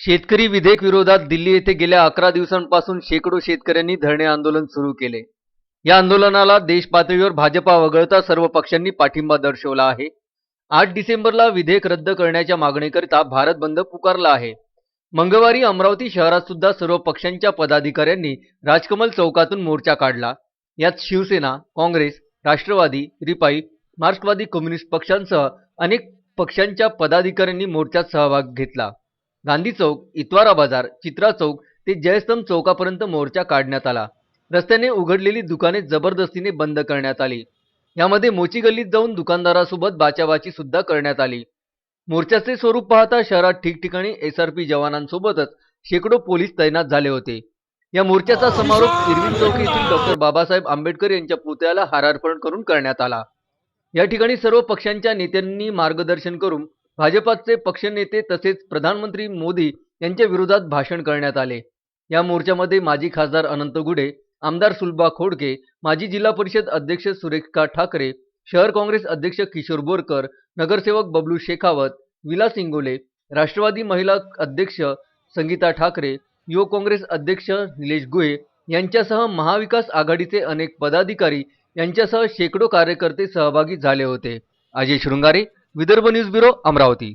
शेतकरी विधेयक विरोधात दिल्ली येथे गेल्या 11 दिवसांपासून शेकडो शेतकऱ्यांनी धरणे आंदोलन सुरू केले। या आंदोलनाला देश पातळीवर भाजपा वगळता सर्व पक्षांनी पाठिंबा दर्शवला आहे। 8 डिसेंबरला विधेयक रद्द करण्याच्या मागणीकरिता भारत बंद पुकारला आहे। मंगळवारी अमरावती शहरात सुद्धा सर्व पक्षांच्या पदाधिकाऱ्यांनी राजकमल चौकातून मोर्चा काढला। यात शिवसेना, काँग्रेस, राष्ट्रवादी, रिपाई, मार्क्सवादी कम्युनिस्ट पक्षांसह अनेक पक्षांच्या पदाधिकाऱ्यांनी मोर्चात सहभाग घेतला। गांधी चौक, इतवारा बाजार, चित्रा चौक ते जयस्तंभ चौकापर्यंत मोर्चा काढण्यात आला। रस्त्याने उघडलेली दुकाने जबरदस्तीने बंद करण्यात आली। यामध्ये मोची गल्लीत जाऊन दुकानदारासोबत बाचाबाची सुद्धा करण्यात आली। मोर्चाचे स्वरूप पाहता शहरात ठिकठिकाणी एसआरपी जवानांसोबतच शेकडो पोलीस तैनात झाले होते। या मोर्चाचा समारोप इरविन चौक येथील डॉ. बाबासाहेब आंबेडकर यांच्या पुतळ्याला हारार्पण करून करण्यात आला। या ठिकाणी सर्व पक्षांच्या नेत्यांनी मार्गदर्शन करून भाजपाचे पक्षनेते तसेच प्रधानमंत्री मोदी यांच्या विरोधात भाषण करण्यात आले। या मोर्चामध्ये माजी खासदार अनंत गुढे, आमदार सुलभा खोडके, माजी जिल्हा परिषद अध्यक्ष सुरेखा ठाकरे, शहर काँग्रेस अध्यक्ष किशोर बोरकर, नगरसेवक बबलू शेखावत, विलास इंगोले, राष्ट्रवादी महिला अध्यक्ष संगीता ठाकरे, युवक काँग्रेस अध्यक्ष निलेश गुहे यांच्यासह महाविकास आघाडीचे अनेक पदाधिकारी यांच्यासह शेकडो कार्यकर्ते सहभागी झाले होते। Ajay Shringare, Vidarbha news bureau, Amravati.